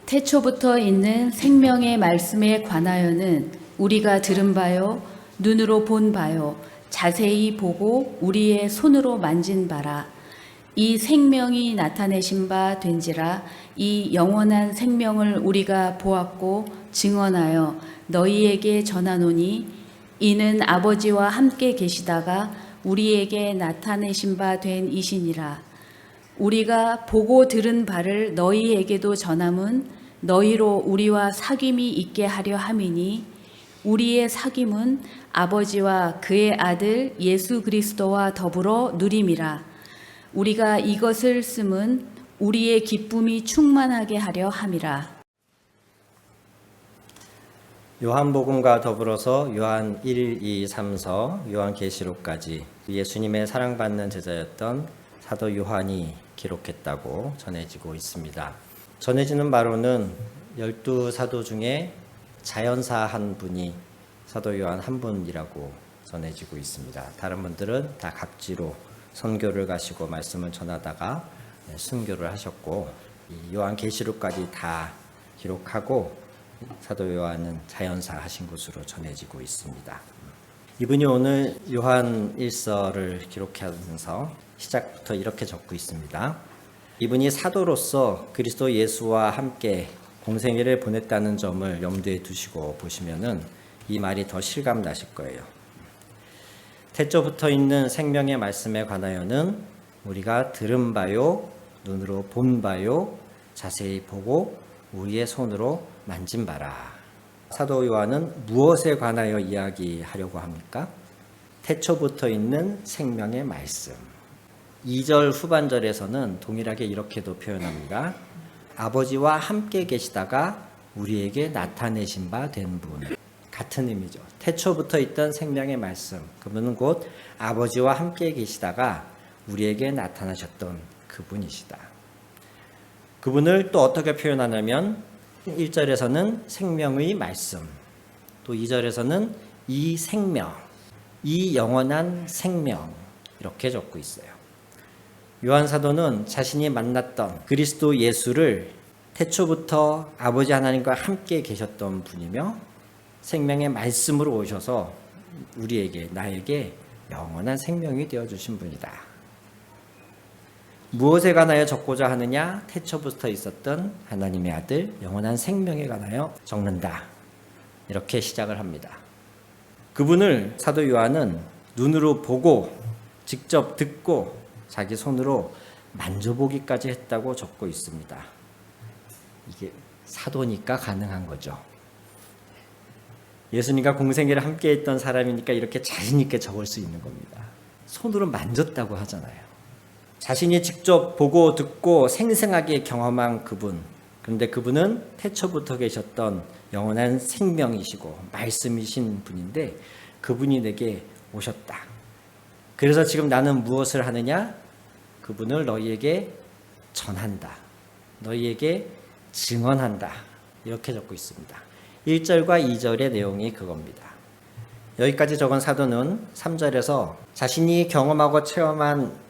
태초부터 있는 생명의 말씀에 관하여는 우리가 들은 바요, 눈으로 본 바요, 자세히 보고 우리의 손으로 만진 바라. 이 생명이 나타내신 바 된지라. 이 영원한 생명을 우리가 보았고 증언하여 너희에게 전하노니 이는 아버지와 함께 계시다가 우리에게 나타내신 바 된 이시니라. 우리가 보고 들은 바를 너희에게도 전함은 너희로 우리와 사귐이 있게 하려 함이니 우리의 사귐은 아버지와 그의 아들 예수 그리스도와 더불어 누림이라. 우리가 이것을 쓰면 우리의 기쁨이 충만하게 하려 함이라. 요한복음과 더불어서 요한 1, 2, 3서, 요한계시록까지 예수님의 사랑받는 제자였던 사도 요한이 기록했다고 전해지고 있습니다. 전해지는 바로는 12사도 중에 자연사 한 분이 사도 요한 한 분이라고 전해지고 있습니다. 다른 분들은 다 각지로 선교를 가시고 말씀을 전하다가 순교를 하셨고, 요한계시록까지 다 기록하고 사도 요한은 자연사 하신 것으로 전해지고 있습니다. 이분이 오늘 요한 1서를 기록하면서 시작부터 이렇게 적고 있습니다. 이분이 사도로서 그리스도 예수와 함께 공생애를 보냈다는 점을 염두에 두시고 보시면은 이 말이 더 실감 나실 거예요. 태초부터 있는 생명의 말씀에 관하여는 우리가 들은 바요, 눈으로 본 바요, 자세히 보고 우리의 손으로 만진 바라. 사도 요한은 무엇에 관하여 이야기하려고 합니까? 태초부터 있는 생명의 말씀. 2절 후반절에서는 동일하게 이렇게도 표현합니다. 아버지와 함께 계시다가 우리에게 나타내신 바 된 분. 같은 의미죠. 태초부터 있던 생명의 말씀. 그분은 곧 아버지와 함께 계시다가 우리에게 나타나셨던 그분이시다. 그분을 또 어떻게 표현하냐면 1절에서는 생명의 말씀, 또 2절에서는 이 생명, 이 영원한 생명 이렇게 적고 있어요. 요한 사도는 자신이 만났던 그리스도 예수를 태초부터 아버지 하나님과 함께 계셨던 분이며 생명의 말씀으로 오셔서 우리에게, 나에게 영원한 생명이 되어주신 분이다. 무엇에 관하여 적고자 하느냐? 태초부터 있었던 하나님의 아들 영원한 생명에 관하여 적는다. 이렇게 시작을 합니다. 그분을 사도 요한은 눈으로 보고 직접 듣고 자기 손으로 만져보기까지 했다고 적고 있습니다. 이게 사도니까 가능한 거죠. 예수님과 공생애를 함께 했던 사람이니까 이렇게 자신 있게 적을 수 있는 겁니다. 손으로 만졌다고 하잖아요. 자신이 직접 보고 듣고 생생하게 경험한 그분, 그런데 그분은 태초부터 계셨던 영원한 생명이시고 말씀이신 분인데 그분이 내게 오셨다. 그래서 지금 나는 무엇을 하느냐? 그분을 너희에게 전한다. 너희에게 증언한다. 이렇게 적고 있습니다. 1절과 2절의 내용이 그겁니다. 여기까지 적은 사도는 3절에서 자신이 경험하고 체험한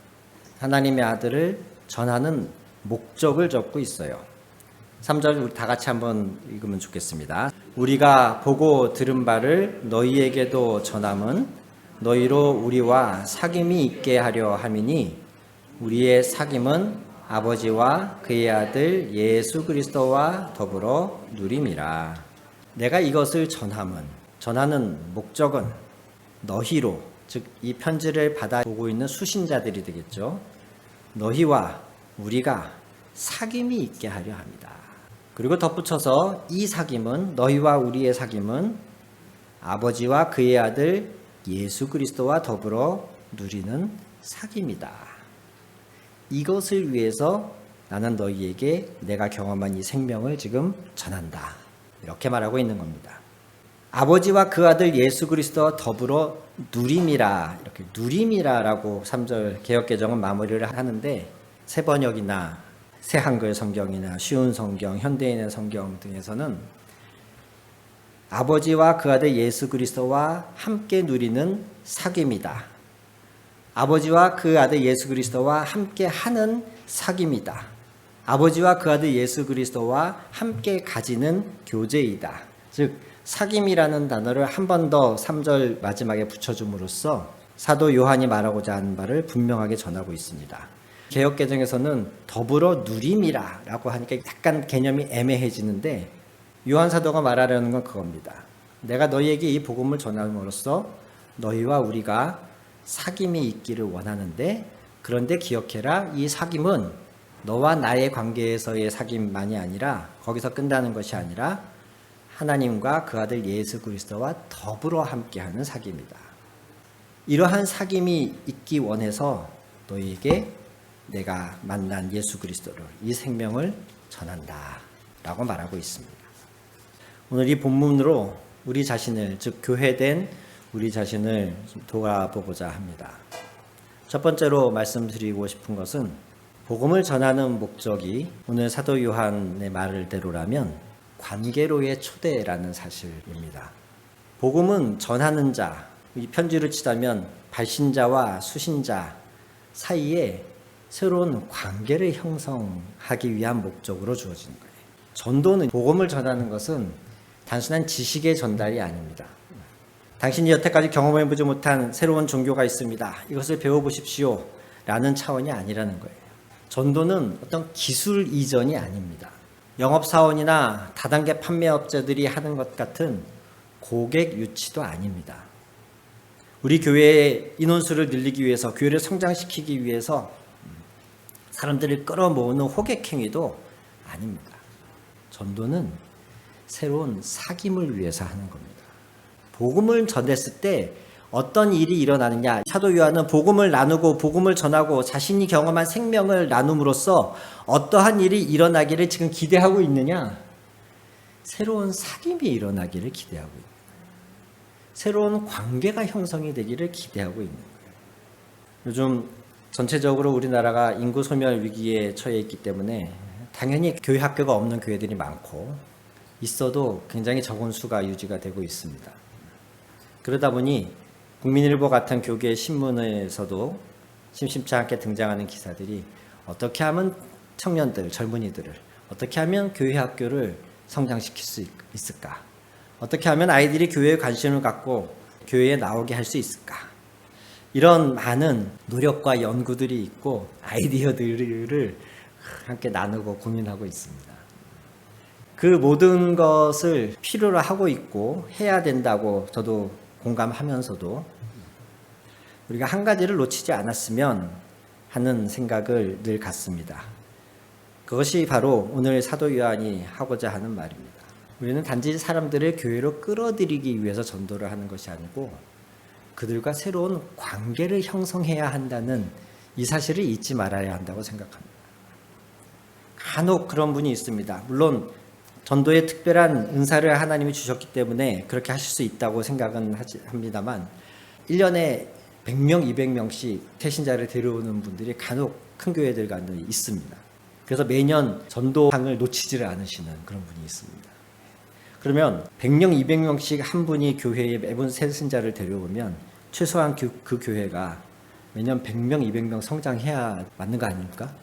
하나님의 아들을 전하는 목적을 적고 있어요. 3절 우리 다 같이 한번 읽으면 좋겠습니다. 우리가 보고 들은 바를 너희에게도 전함은 너희로 우리와 사귐이 있게 하려 함이니 우리의 사귐은 아버지와 그의 아들 예수 그리스도와 더불어 누림이라. 내가 이것을 전하는 목적은 너희로, 즉 이 편지를 받아보고 있는 수신자들이 되겠죠. 너희와 우리가 사귐이 있게 하려 합니다. 그리고 덧붙여서 이 사귐은, 너희와 우리의 사귐은 아버지와 그의 아들 예수 그리스도와 더불어 누리는 사귐이다. 이것을 위해서 나는 너희에게 내가 경험한 이 생명을 지금 전한다. 이렇게 말하고 있는 겁니다. 아버지와 그 아들 예수 그리스도와 더불어 누림이라, 이렇게 누림이라라고 3절 개역개정은 마무리를 하는데 새 번역이나 새 한글 성경이나 쉬운 성경, 현대인의 성경 등에서는 아버지와 그 아들 예수 그리스도와 함께 누리는 사귐이다. 아버지와 그 아들 예수 그리스도와 함께 하는 사귐이다. 아버지와 그 아들 예수 그리스도와 함께 가지는 교제이다. 즉 사귐이라는 단어를 한 번 더 3절 마지막에 붙여줌으로써 사도 요한이 말하고자 하는 바를 분명하게 전하고 있습니다. 개역개정에서는 더불어 누림이라 라고 하니까 약간 개념이 애매해지는데 요한 사도가 말하려는 건 그겁니다. 내가 너희에게 이 복음을 전함으로써 너희와 우리가 사귐이 있기를 원하는데, 그런데 기억해라, 이 사귐은 너와 나의 관계에서의 사귐만이 아니라, 거기서 끝나는 것이 아니라 하나님과 그 아들 예수 그리스도와 더불어 함께하는 사귐이다. 이러한 사귐이 있기 원해서 너희에게 내가 만난 예수 그리스도를, 이 생명을 전한다 라고 말하고 있습니다. 오늘 이 본문으로 우리 자신을, 즉 교회된 우리 자신을 좀 돌아보고자 합니다. 첫 번째로 말씀드리고 싶은 것은 복음을 전하는 목적이 오늘 사도 요한의 말대로라면 관계로의 초대라는 사실입니다. 복음은 전하는 자, 이 편지를 치자면 발신자와 수신자 사이에 새로운 관계를 형성하기 위한 목적으로 주어지는 거예요. 전도는, 복음을 전하는 것은 단순한 지식의 전달이 아닙니다. 당신이 여태까지 경험해보지 못한 새로운 종교가 있습니다. 이것을 배워보십시오 라는 차원이 아니라는 거예요. 전도는 어떤 기술 이전이 아닙니다. 영업사원이나 다단계 판매업자들이 하는 것 같은 고객 유치도 아닙니다. 우리 교회의 인원수를 늘리기 위해서, 교회를 성장시키기 위해서 사람들을 끌어모으는 호객행위도 아닙니다. 전도는 새로운 사귐을 위해서 하는 겁니다. 복음을 전했을 때 어떤 일이 일어나느냐, 사도 요한은 복음을 나누고 복음을 전하고 자신이 경험한 생명을 나눔으로써 어떠한 일이 일어나기를 지금 기대하고 있느냐, 새로운 사귐이 일어나기를 기대하고 있는 거예요. 새로운 관계가 형성이 되기를 기대하고 있는 거예요. 요즘 전체적으로 우리나라가 인구 소멸 위기에 처해 있기 때문에 당연히 교회 학교가 없는 교회들이 많고, 있어도 굉장히 적은 수가 유지가 되고 있습니다. 그러다 보니 국민일보 같은 교계 신문에서도 심심치 않게 등장하는 기사들이 어떻게 하면 청년들, 젊은이들을, 어떻게 하면 교회 학교를 성장시킬 수 있을까? 어떻게 하면 아이들이 교회에 관심을 갖고 교회에 나오게 할 수 있을까? 이런 많은 노력과 연구들이 있고 아이디어들을 함께 나누고 고민하고 있습니다. 그 모든 것을 필요로 하고 있고 해야 된다고 저도 공감하면서도 우리가 한 가지를 놓치지 않았으면 하는 생각을 늘 갖습니다. 그것이 바로 오늘 사도 요한이 하고자 하는 말입니다. 우리는 단지 사람들을 교회로 끌어들이기 위해서 전도를 하는 것이 아니고 그들과 새로운 관계를 형성해야 한다는 이 사실을 잊지 말아야 한다고 생각합니다. 간혹 그런 분이 있습니다. 물론 전도에 특별한 은사를 하나님이 주셨기 때문에 그렇게 하실 수 있다고 생각은 합니다만 1년에 100명, 200명씩 태신자를 데려오는 분들이 간혹 큰 교회들 가운데 있습니다. 그래서 매년 전도상을 놓치지를 않으시는 그런 분이 있습니다. 그러면 100명, 200명씩 한 분이 교회에 매번 태신자를 데려오면 최소한 그 교회가 매년 100명, 200명 성장해야 맞는 거 아닙니까?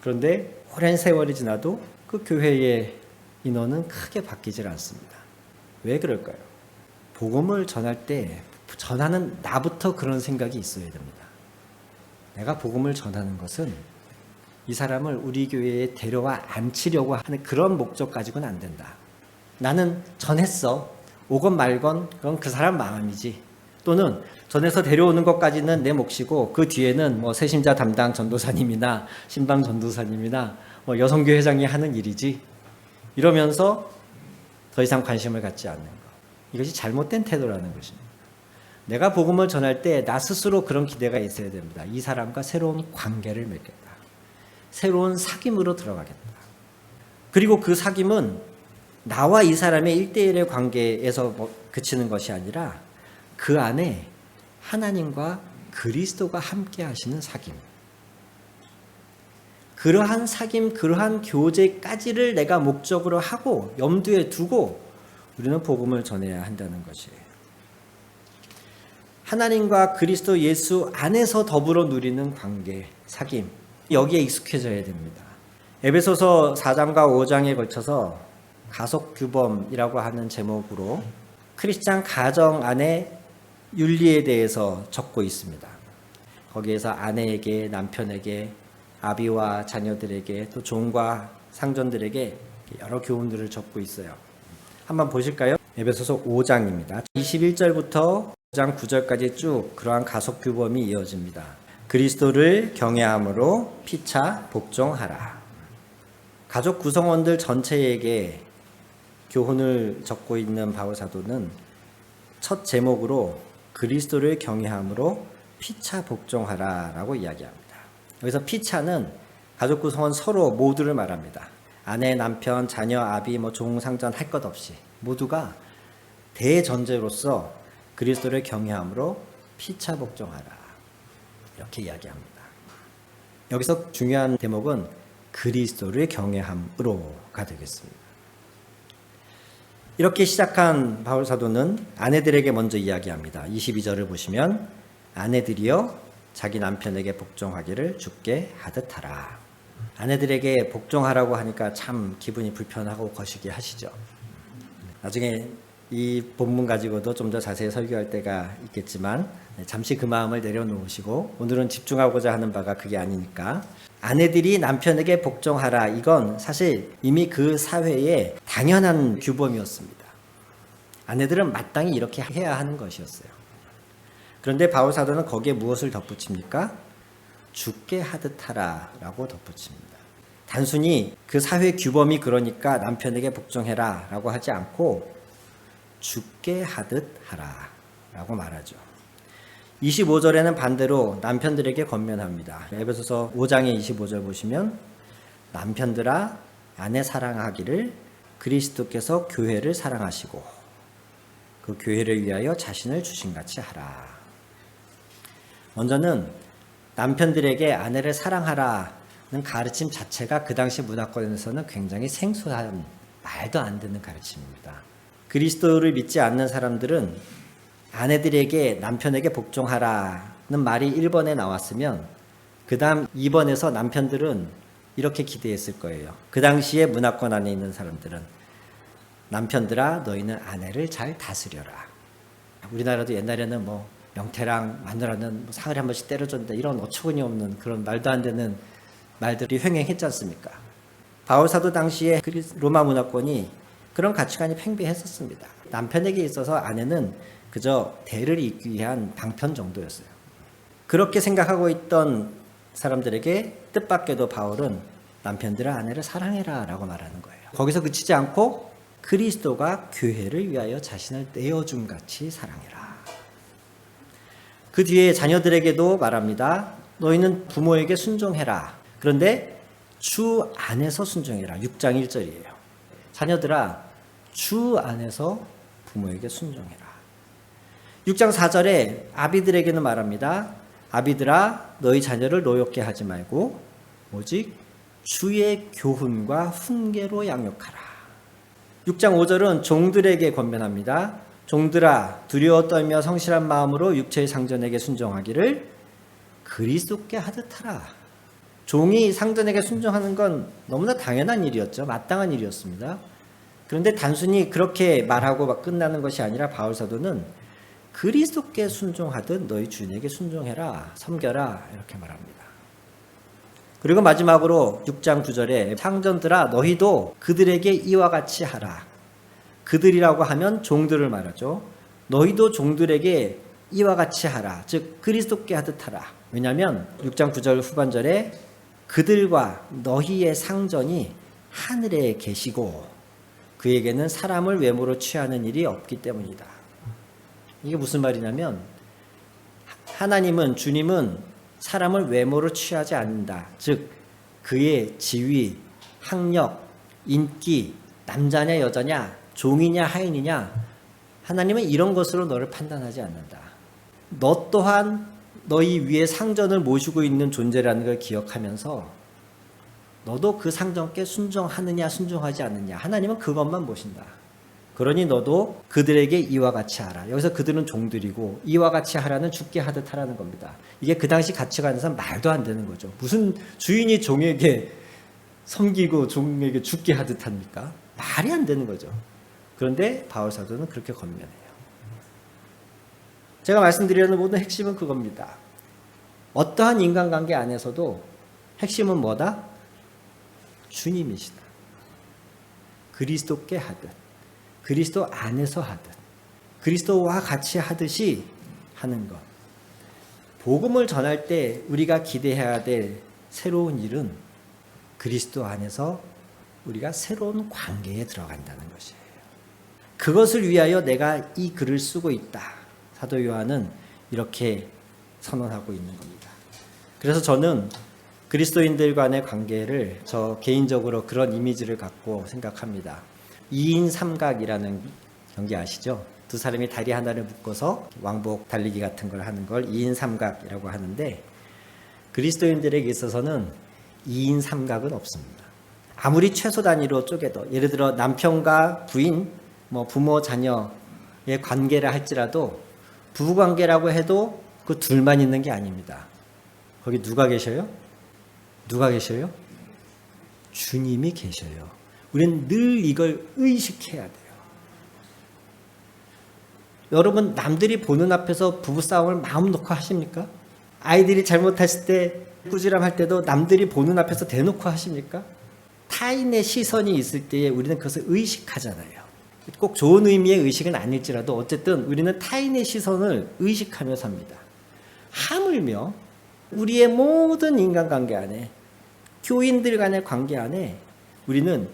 그런데 오랜 세월이 지나도 그 교회의 인원은 크게 바뀌질 않습니다. 왜 그럴까요? 복음을 전할 때 전하는 나부터 그런 생각이 있어야 됩니다. 내가 복음을 전하는 것은 이 사람을 우리 교회에 데려와 앉히려고 하는 그런 목적 가지고는 안 된다. 나는 전했어. 오건 말건 그건 그 사람 마음이지. 또는 전해서 데려오는 것까지는 내 몫이고 그 뒤에는 뭐 새신자 담당 전도사님이나 신방 전도사님이나 뭐 여성교회 회장이 하는 일이지. 이러면서 더 이상 관심을 갖지 않는 것. 이것이 잘못된 태도라는 것입니다. 내가 복음을 전할 때 나 스스로 그런 기대가 있어야 됩니다. 이 사람과 새로운 관계를 맺겠다. 새로운 사귐으로 들어가겠다. 그리고 그 사귐은 나와 이 사람의 1대1의 관계에서 그치는 것이 아니라 그 안에 하나님과 그리스도가 함께 하시는 사귐. 그러한 사귐, 그러한 교제까지를 내가 목적으로 하고 염두에 두고 우리는 복음을 전해야 한다는 것이에요. 하나님과 그리스도 예수 안에서 더불어 누리는 관계, 사귐. 여기에 익숙해져야 됩니다. 에베소서 4장과 5장에 걸쳐서 가속규범이라고 하는 제목으로 크리스찬 가정 안의 윤리에 대해서 적고 있습니다. 거기에서 아내에게, 남편에게, 아비와 자녀들에게, 또 종과 상전들에게 여러 교훈들을 적고 있어요. 한번 보실까요? 에베소서 5장입니다. 21절부터 5장 9절까지 쭉 그러한 가속규범이 이어집니다. 그리스도를 경외함으로 피차 복종하라. 가족 구성원들 전체에게 교훈을 적고 있는 바울 사도는 첫 제목으로 그리스도를 경외함으로 피차 복종하라라고 이야기합니다. 여기서 피차는 가족 구성원 서로 모두를 말합니다. 아내, 남편, 자녀, 아비, 종, 상전 할 것 없이 모두가 대전제로서 그리스도를 경외함으로 피차 복종하라 이렇게 이야기합니다. 여기서 중요한 대목은 그리스도를 경외함으로가 되겠습니다. 이렇게 시작한 바울 사도는 아내들에게 먼저 이야기합니다. 22절을 보시면 아내들이여 자기 남편에게 복종하기를 주께 하듯 하라. 아내들에게 복종하라고 하니까 참 기분이 불편하고 거시기 하시죠. 나중에 이 본문 가지고도 좀 더 자세히 설교할 때가 있겠지만 잠시 그 마음을 내려놓으시고 오늘은 집중하고자 하는 바가 그게 아니니까 아내들이 남편에게 복종하라. 이건 사실 이미 그 사회의 당연한 규범이었습니다. 아내들은 마땅히 이렇게 해야 하는 것이었어요. 그런데 바울 사도는 거기에 무엇을 덧붙입니까? 주께 하듯 하라 라고 덧붙입니다. 단순히 그 사회 규범이 그러니까 남편에게 복종해라 라고 하지 않고 주께 하듯 하라 라고 말하죠. 25절에는 반대로 남편들에게 권면합니다. 에베소서 5장의 25절 보시면 남편들아 아내 사랑하기를 그리스도께서 교회를 사랑하시고 그 교회를 위하여 자신을 주신같이 하라. 먼저는 남편들에게 아내를 사랑하라는 가르침 자체가 그 당시 문화권에서는 굉장히 생소한 말도 안 되는 가르침입니다. 그리스도를 믿지 않는 사람들은 아내들에게 남편에게 복종하라는 말이 1번에 나왔으면 그 다음 2번에서 남편들은 이렇게 기대했을 거예요. 그 당시에 문화권 안에 있는 사람들은 남편들아 너희는 아내를 잘 다스려라. 우리나라도 옛날에는 명태랑 마누라는 사흘에 한 번씩 때려준다 이런 어처구니 없는 그런 말도 안 되는 말들이 횡행했지 않습니까? 바울 사도 당시에 로마 문화권이 그런 가치관이 팽배했었습니다. 남편에게 있어서 아내는 그저 대를 잇기 위한 방편 정도였어요. 그렇게 생각하고 있던 사람들에게 뜻밖에도 바울은 남편들아 아내를 사랑해라 라고 말하는 거예요. 거기서 그치지 않고 그리스도가 교회를 위하여 자신을 내어준 같이 사랑해라. 그 뒤에 자녀들에게도 말합니다. 너희는 부모에게 순종해라. 그런데 주 안에서 순종해라. 6장 1절이에요. 자녀들아 주 안에서 부모에게 순종해라. 6장 4절에 아비들에게는 말합니다. 아비들아 너희 자녀를 노엽게 하지 말고 오직 주의 교훈과 훈계로 양육하라. 6장 5절은 종들에게 권면합니다. 종들아 두려워 떨며 성실한 마음으로 육체의 상전에게 순종하기를 그리스도께 하듯 하라. 종이 상전에게 순종하는 건 너무나 당연한 일이었죠. 마땅한 일이었습니다. 그런데 단순히 그렇게 말하고 끝나는 것이 아니라 바울 사도는 그리스도께 순종하듯 너희 주인에게 순종해라, 섬겨라 이렇게 말합니다. 그리고 마지막으로 6장 9절에 상전들아 너희도 그들에게 이와 같이 하라. 그들이라고 하면 종들을 말하죠. 너희도 종들에게 이와 같이 하라. 즉 그리스도께 하듯 하라. 왜냐하면 6장 9절 후반절에 그들과 너희의 상전이 하늘에 계시고 그에게는 사람을 외모로 취하는 일이 없기 때문이다. 이게 무슨 말이냐면 하나님은 주님은 사람을 외모로 취하지 않는다. 즉 그의 지위, 학력, 인기, 남자냐 여자냐, 종이냐 하인이냐 하나님은 이런 것으로 너를 판단하지 않는다. 너 또한 너희 위에 상전을 모시고 있는 존재라는 걸 기억하면서 너도 그 상전께 순종하느냐 순종하지 않느냐 하나님은 그것만 보신다. 그러니 너도 그들에게 이와 같이 하라. 여기서 그들은 종들이고 이와 같이 하라는 주께 하듯 하라는 겁니다. 이게 그 당시 가치관에서 말도 안 되는 거죠. 무슨 주인이 종에게 섬기고 종에게 죽게 하듯 합니까? 말이 안 되는 거죠. 그런데 바울 사도는 그렇게 권면해요. 제가 말씀드리려는 모든 핵심은 그겁니다. 어떠한 인간관계 안에서도 핵심은 뭐다? 주님이시다. 그리스도께 하듯, 그리스도 안에서 하듯, 그리스도와 같이 하듯이 하는 것. 복음을 전할 때 우리가 기대해야 될 새로운 일은 그리스도 안에서 우리가 새로운 관계에 들어간다는 것이에요. 그것을 위하여 내가 이 글을 쓰고 있다. 사도 요한은 이렇게 선언하고 있는 겁니다. 그래서 저는 그리스도인들 간의 관계를 저 개인적으로 그런 이미지를 갖고 생각합니다. 2인 삼각이라는 경기 아시죠? 두 사람이 다리 하나를 묶어서 왕복 달리기 같은 걸 하는 걸 2인 삼각이라고 하는데, 그리스도인들에게 있어서는 2인 삼각은 없습니다. 아무리 최소 단위로 쪼개도, 예를 들어 남편과 부인, 부모 자녀의 관계라 할지라도 부부관계라고 해도 그 둘만 있는 게 아닙니다. 거기 누가 계셔요? 누가 계셔요? 주님이 계셔요. 우리는 늘 이걸 의식해야 돼요. 여러분, 남들이 보는 앞에서 부부싸움을 마음 놓고 하십니까? 아이들이 잘못했을 때, 꾸지람할 때도 남들이 보는 앞에서 대놓고 하십니까? 타인의 시선이 있을 때에 우리는 그것을 의식하잖아요. 꼭 좋은 의미의 의식은 아닐지라도 어쨌든 우리는 타인의 시선을 의식하며 삽니다. 하물며 우리의 모든 인간관계 안에, 교인들 간의 관계 안에 우리는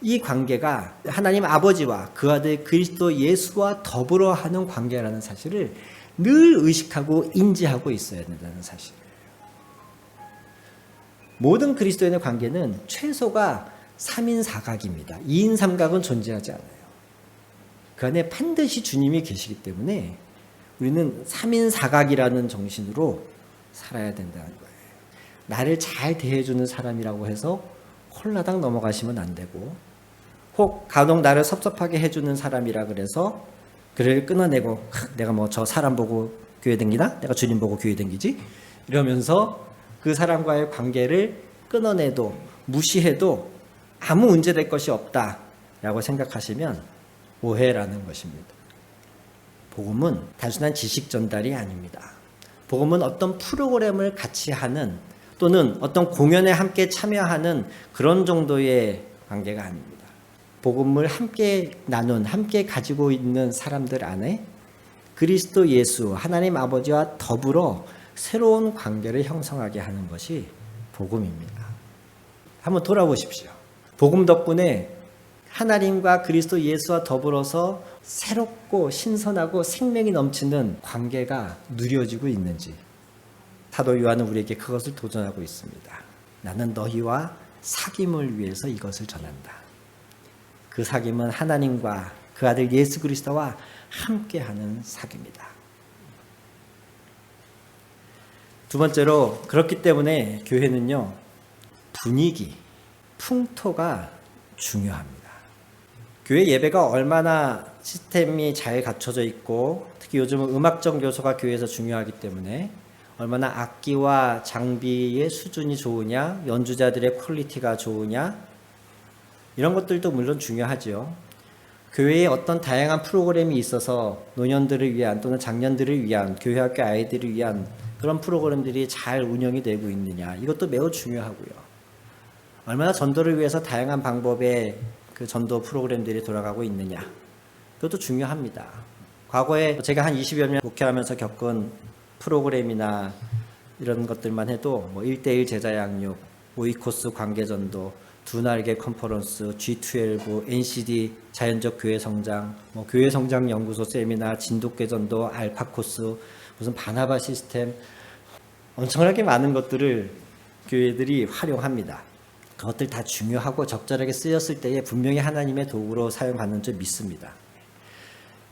이 관계가 하나님 아버지와 그 아들 그리스도 예수와 더불어 하는 관계라는 사실을 늘 의식하고 인지하고 있어야 된다는 사실이에요. 모든 그리스도인의 관계는 최소가 3인 사각입니다. 2인 삼각은 존재하지 않아요. 그 안에 반드시 주님이 계시기 때문에 우리는 3인 사각이라는 정신으로 살아야 된다는 거예요. 나를 잘 대해주는 사람이라고 해서 홀라당 넘어가시면 안 되고, 혹 간혹 나를 섭섭하게 해주는 사람이라 그래서 그를 끊어내고, 내가 저 사람 보고 교회 댕기나? 내가 주님 보고 교회 댕기지? 이러면서 그 사람과의 관계를 끊어내도 무시해도 아무 문제될 것이 없다라고 생각하시면 오해라는 것입니다. 복음은 단순한 지식 전달이 아닙니다. 복음은 어떤 프로그램을 같이 하는, 또는 어떤 공연에 함께 참여하는 그런 정도의 관계가 아닙니다. 복음을 함께 나눈, 함께 가지고 있는 사람들 안에 그리스도 예수, 하나님 아버지와 더불어 새로운 관계를 형성하게 하는 것이 복음입니다. 한번 돌아보십시오. 복음 덕분에 하나님과 그리스도 예수와 더불어서 새롭고 신선하고 생명이 넘치는 관계가 누려지고 있는지, 사도 요한은 우리에게 그것을 도전하고 있습니다. 나는 너희와 사귐을 위해서 이것을 전한다. 그 사귐은 하나님과 그 아들 예수 그리스도와 함께하는 사귐이다. 두 번째로, 그렇기 때문에 교회는요, 분위기, 풍토가 중요합니다. 교회 예배가 얼마나 시스템이 잘 갖춰져 있고, 특히 요즘은 음악적 요소가 교회에서 중요하기 때문에 얼마나 악기와 장비의 수준이 좋으냐, 연주자들의 퀄리티가 좋으냐, 이런 것들도 물론 중요하죠. 교회에 어떤 다양한 프로그램이 있어서 노년들을 위한 또는 장년들을 위한, 교회학교 아이들을 위한 그런 프로그램들이 잘 운영이 되고 있느냐, 이것도 매우 중요하고요. 얼마나 전도를 위해서 다양한 방법의 그 전도 프로그램들이 돌아가고 있느냐, 그것도 중요합니다. 과거에 제가 한 20여 년 목회하면서 겪은 프로그램이나 이런 것들만 해도 1:1 제자 양육, 5.2코스 관계전도, 두날개 컨퍼런스, G12, NCD 자연적 교회 성장, 교회 성장 연구소 세미나, 진돗개 전도, 알파 코스, 무슨 바나바 시스템, 엄청나게 많은 것들을 교회들이 활용합니다. 그것들 다 중요하고 적절하게 쓰였을 때에 분명히 하나님의 도구로 사용받는 줄 믿습니다.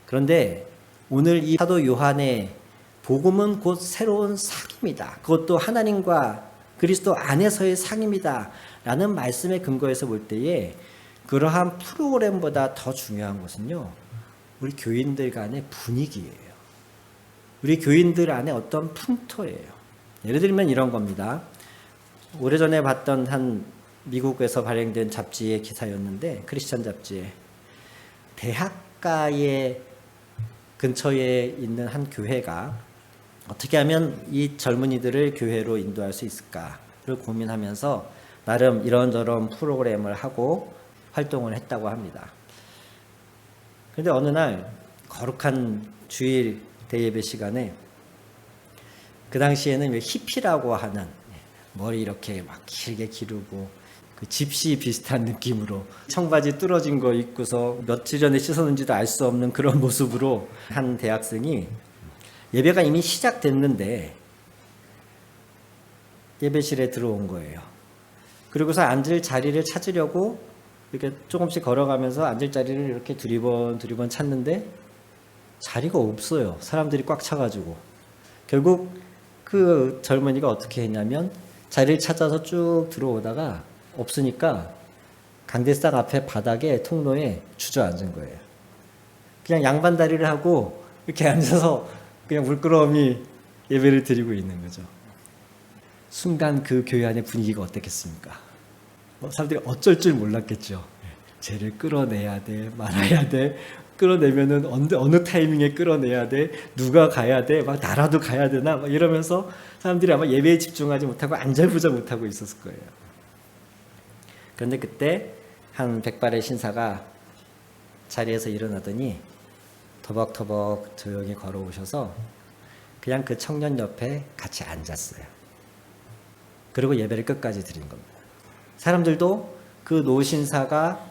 그런데 오늘 이 사도 요한의 복음은 곧 새로운 사귐이다. 그것도 하나님과 그리스도 안에서의 사귐이다 라는 말씀의 근거에서 볼 때에 그러한 프로그램보다 더 중요한 것은요, 우리 교인들 간의 분위기예요. 우리 교인들 안에 어떤 풍토예요. 예를 들면 이런 겁니다. 오래전에 봤던 한 미국에서 발행된 잡지의 기사였는데 크리스천 잡지에 대학가의 근처에 있는 한 교회가 어떻게 하면 이 젊은이들을 교회로 인도할 수 있을까를 고민하면서 나름 이런저런 프로그램을 하고 활동을 했다고 합니다. 그런데 어느 날 거룩한 주일 대예배 시간에 그 당시에는 히피라고 하는 머리 이렇게 막 길게 기르고 그 집시 비슷한 느낌으로 청바지 뚫어진 거 입고서 며칠 전에 씻었는지도 알 수 없는 그런 모습으로 한 대학생이 예배가 이미 시작됐는데 예배실에 들어온 거예요. 그리고서 앉을 자리를 찾으려고 이렇게 조금씩 걸어가면서 앉을 자리를 이렇게 두리번 찾는데 자리가 없어요. 사람들이 꽉 차가지고. 결국 그 젊은이가 어떻게 했냐면 자리를 찾아서 쭉 들어오다가 없으니까 강대상 앞에 바닥에 통로에 주저앉은 거예요. 그냥 양반다리를 하고 이렇게 앉아서 그냥 물끄러미 예배를 드리고 있는 거죠. 순간 그 교회 안의 분위기가 어땠겠습니까? 사람들이 어쩔 줄 몰랐겠죠. 쟤를 끌어내야 돼, 말아야 돼. 끌어내면은 어느 타이밍에 끌어내야 돼, 누가 가야 돼, 막 나라도 가야 되나, 막 이러면서 사람들이 아마 예배에 집중하지 못하고 안절부절 못하고 있었을 거예요. 그런데 그때 한 백발의 신사가 자리에서 일어나더니 터벅터벅 조용히 걸어오셔서 그냥 그 청년 옆에 같이 앉았어요. 그리고 예배를 끝까지 드린 겁니다. 사람들도 그 노신사가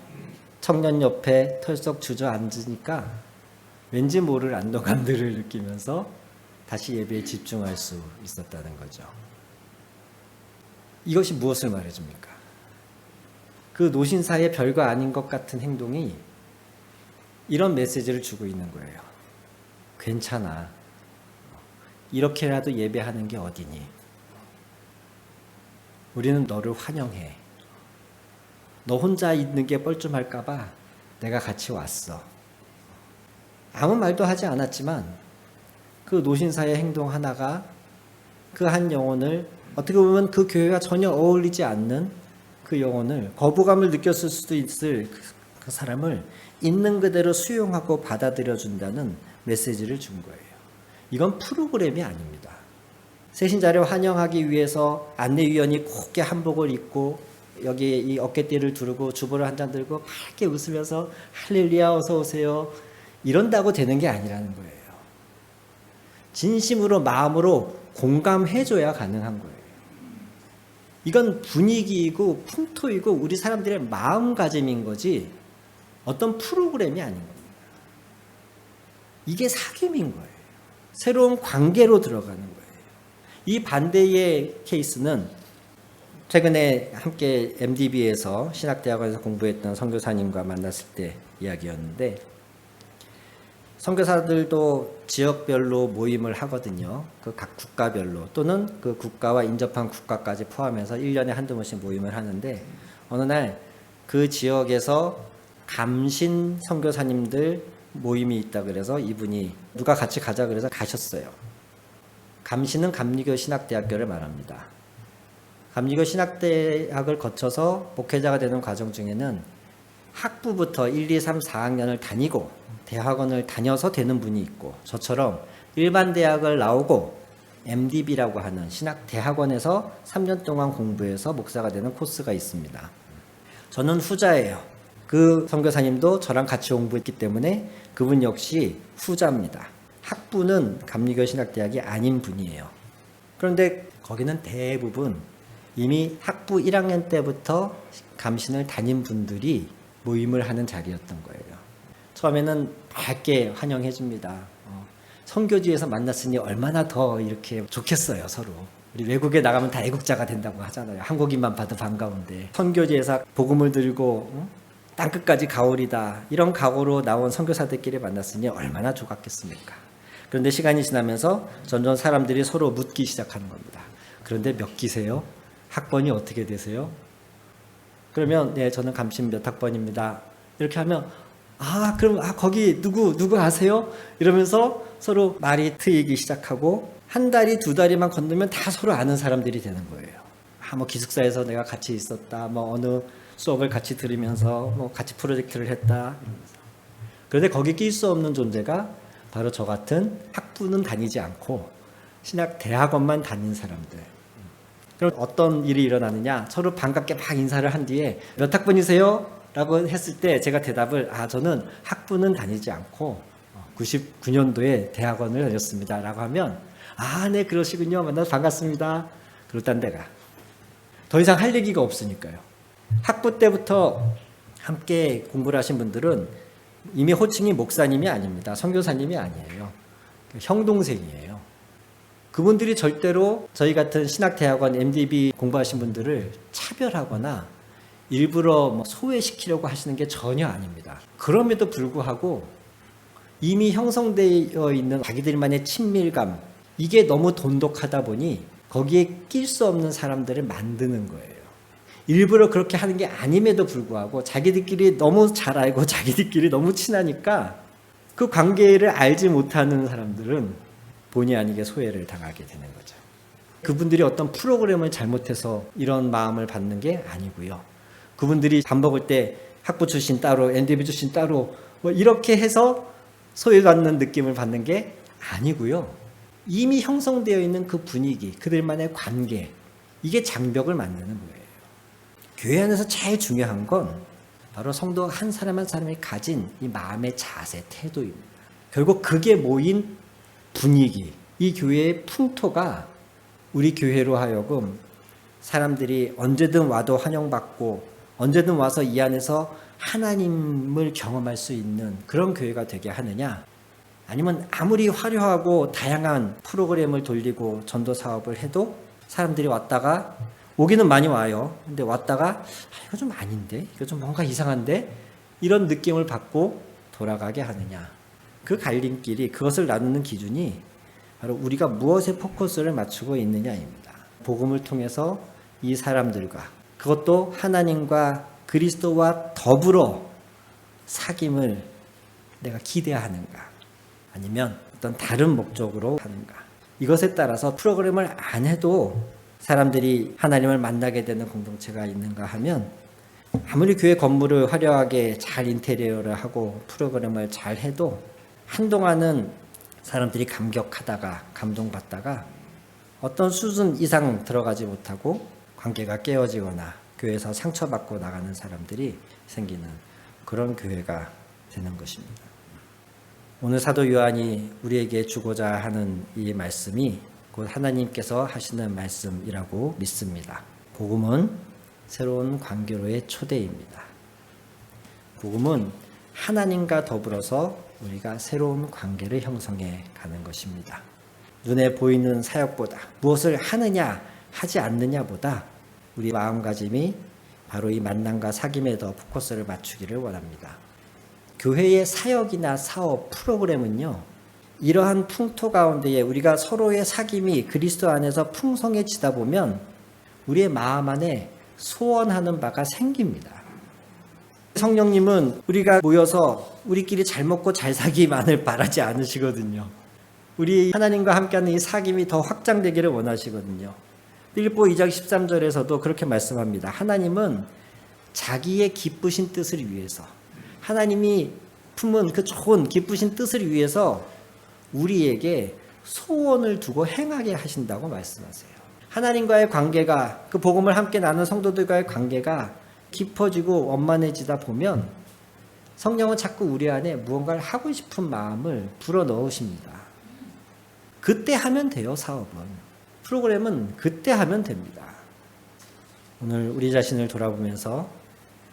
청년 옆에 털썩 주저앉으니까 왠지 모를 안도감들을 느끼면서 다시 예배에 집중할 수 있었다는 거죠. 이것이 무엇을 말해줍니까? 그 노신사의 별거 아닌 것 같은 행동이 이런 메시지를 주고 있는 거예요. 괜찮아. 이렇게라도 예배하는 게 어디니? 우리는 너를 환영해. 너 혼자 있는 게 뻘쭘할까 봐 내가 같이 왔어. 아무 말도 하지 않았지만 그 노신사의 행동 하나가 그 한 영혼을 어떻게 보면 그 교회와 전혀 어울리지 않는 그 영혼을 거부감을 느꼈을 수도 있을 그 사람을 있는 그대로 수용하고 받아들여 준다는 메시지를 준 거예요. 이건 프로그램이 아닙니다. 새신자를 환영하기 위해서 안내위원이 곱게 한복을 입고 여기에 이 어깨띠를 두르고 주보를 한 장 들고 밝게 웃으면서 할렐루야 어서 오세요 이런다고 되는 게 아니라는 거예요. 진심으로 마음으로 공감해줘야 가능한 거예요. 이건 분위기이고 풍토이고 우리 사람들의 마음가짐인 거지 어떤 프로그램이 아닌 겁니다. 이게 사귐인 거예요. 새로운 관계로 들어가는 거예요. 이 반대의 케이스는 최근에 함께 MDB에서 신학대학원에서 공부했던 선교사님과 만났을 때 이야기였는데 선교사들도 지역별로 모임을 하거든요. 그 각 국가별로 또는 그 국가와 인접한 국가까지 포함해서 1년에 한두 번씩 모임을 하는데 어느 날 그 지역에서 감신 선교사님들 모임이 있다 그래서 이분이 누가 같이 가자 그래서 가셨어요. 감신은 감리교 신학대학교를 말합니다. 감리교 신학대학을 거쳐서 목회자가 되는 과정 중에는 학부부터 1, 2, 3, 4학년을 다니고 대학원을 다녀서 되는 분이 있고 저처럼 일반 대학을 나오고 MDB라고 하는 신학대학원에서 3년 동안 공부해서 목사가 되는 코스가 있습니다. 저는 후자예요. 그 선교사님도 저랑 같이 공부했기 때문에 그분 역시 후자입니다. 학부는 감리교 신학대학이 아닌 분이에요. 그런데 거기는 대부분 이미 학부 1학년 때부터 감신을 다닌 분들이 모임을 하는 자리였던 거예요. 처음에는 밝게 환영해 줍니다. 선교지에서 만났으니 얼마나 더 이렇게 좋겠어요, 서로. 우리 외국에 나가면 다 애국자가 된다고 하잖아요. 한국인만 봐도 반가운데. 선교지에서 복음을 들고 땅끝까지 가오리다. 이런 각오로 나온 선교사들끼리 만났으니 얼마나 좋았겠습니까? 그런데 시간이 지나면서 점점 사람들이 서로 묻기 시작하는 겁니다. 그런데 몇 기세요? 학번이 어떻게 되세요? 그러면 네, 저는 감신 몇 학번입니다. 이렇게 하면 그럼 거기 누구 아세요? 이러면서 서로 말이 트이기 시작하고 한 다리 두 다리만 건너면 다 서로 아는 사람들이 되는 거예요. 뭐 기숙사에서 내가 같이 있었다, 뭐 어느 수업을 같이 들으면서 뭐 같이 프로젝트를 했다. 그런데 거기 낄 수 없는 존재가 바로 저 같은 학부는 다니지 않고 신학 대학원만 다닌 사람들. 그럼 어떤 일이 일어나느냐? 서로 반갑게 막 인사를 한 뒤에 몇 학번이세요? 라고 했을 때 제가 대답을 저는 학부는 다니지 않고 99년도에 대학원을 다녔습니다. 라고 하면 네, 그러시군요. 만나서 반갑습니다. 그렇단 데가 더 이상 할 얘기가 없으니까요. 학부 때부터 함께 공부를 하신 분들은 이미 호칭이 목사님이 아닙니다. 선교사님이 아니에요. 형 동생이에요. 그분들이 절대로 저희 같은 신학대학원 MDB 공부하신 분들을 차별하거나 일부러 소외시키려고 하시는 게 전혀 아닙니다. 그럼에도 불구하고 이미 형성되어 있는 자기들만의 친밀감, 이게 너무 돈독하다 보니 거기에 낄 수 없는 사람들을 만드는 거예요. 일부러 그렇게 하는 게 아님에도 불구하고 자기들끼리 너무 잘 알고 자기들끼리 너무 친하니까 그 관계를 알지 못하는 사람들은 본의 아니게 소외를 당하게 되는 거죠. 그분들이 어떤 프로그램을 잘못해서 이런 마음을 받는 게 아니고요. 그분들이 밥 먹을 때 학부 출신 따로, NDB 출신 따로 뭐 이렇게 해서 소외받는 느낌을 받는 게 아니고요. 이미 형성되어 있는 그 분위기, 그들만의 관계, 이게 장벽을 만드는 거예요. 교회 안에서 제일 중요한 건 바로 성도 한 사람 한 사람이 가진 이 마음의 자세, 태도입니다. 결국 그게 모인 분위기, 이 교회의 풍토가 우리 교회로 하여금 사람들이 언제든 와도 환영받고 언제든 와서 이 안에서 하나님을 경험할 수 있는 그런 교회가 되게 하느냐, 아니면 아무리 화려하고 다양한 프로그램을 돌리고 전도 사업을 해도 사람들이 왔다가 오기는 많이 와요. 근데 왔다가 이거 좀 아닌데, 이거 좀 뭔가 이상한데, 이런 느낌을 받고 돌아가게 하느냐. 그 갈림길이, 그것을 나누는 기준이 바로 우리가 무엇에 포커스를 맞추고 있느냐입니다. 복음을 통해서 이 사람들과, 그것도 하나님과 그리스도와 더불어 사귐을 내가 기대하는가, 아니면 어떤 다른 목적으로 하는가. 이것에 따라서 프로그램을 안 해도 사람들이 하나님을 만나게 되는 공동체가 있는가 하면, 아무리 교회 건물을 화려하게 잘 인테리어를 하고 프로그램을 잘 해도 한동안은 사람들이 감격하다가 감동받다가 어떤 수준 이상 들어가지 못하고 관계가 깨어지거나 교회에서 상처받고 나가는 사람들이 생기는 그런 교회가 되는 것입니다. 오늘 사도 요한이 우리에게 주고자 하는 이 말씀이 곧 하나님께서 하시는 말씀이라고 믿습니다. 복음은 새로운 관계로의 초대입니다. 복음은 하나님과 더불어서 우리가 새로운 관계를 형성해 가는 것입니다. 눈에 보이는 사역보다, 무엇을 하느냐 하지 않느냐보다 우리 마음가짐이 바로 이 만남과 사귐에 더 포커스를 맞추기를 원합니다. 교회의 사역이나 사업, 프로그램은요, 이러한 풍토 가운데에 우리가 서로의 사귐이 그리스도 안에서 풍성해지다 보면 우리의 마음 안에 소원하는 바가 생깁니다. 성령님은 우리가 모여서 우리끼리 잘 먹고 잘 살기만을 바라지 않으시거든요. 우리 하나님과 함께하는 이 사귐이 더 확장되기를 원하시거든요. 빌립보 2장 13절에서도 그렇게 말씀합니다. 하나님은 자기의 기쁘신 뜻을 위해서, 하나님이 품은 그 좋은 기쁘신 뜻을 위해서 우리에게 소원을 두고 행하게 하신다고 말씀하세요. 하나님과의 관계가, 그 복음을 함께 나눈 성도들과의 관계가 깊어지고 원만해지다 보면 성령은 자꾸 우리 안에 무언가를 하고 싶은 마음을 불어넣으십니다. 그때 하면 돼요. 사업은, 프로그램은 그때 하면 됩니다. 오늘 우리 자신을 돌아보면서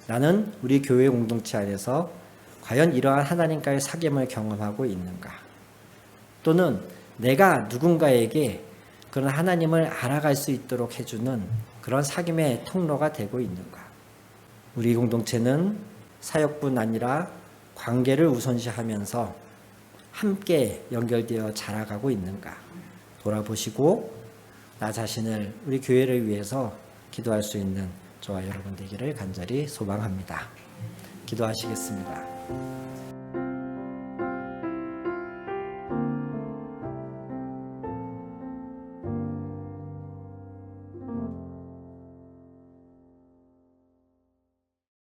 나는 우리 교회 공동체 안에서 과연 이러한 하나님과의 사귐을 경험하고 있는가, 또는 내가 누군가에게 그런 하나님을 알아갈 수 있도록 해주는 그런 사귐의 통로가 되고 있는가. 우리 공동체는 사역뿐 아니라 관계를 우선시하면서 함께 연결되어 자라가고 있는가 돌아보시고 나 자신을, 우리 교회를 위해서 기도할 수 있는 저와 여러분 되기를 간절히 소망합니다. 기도하시겠습니다.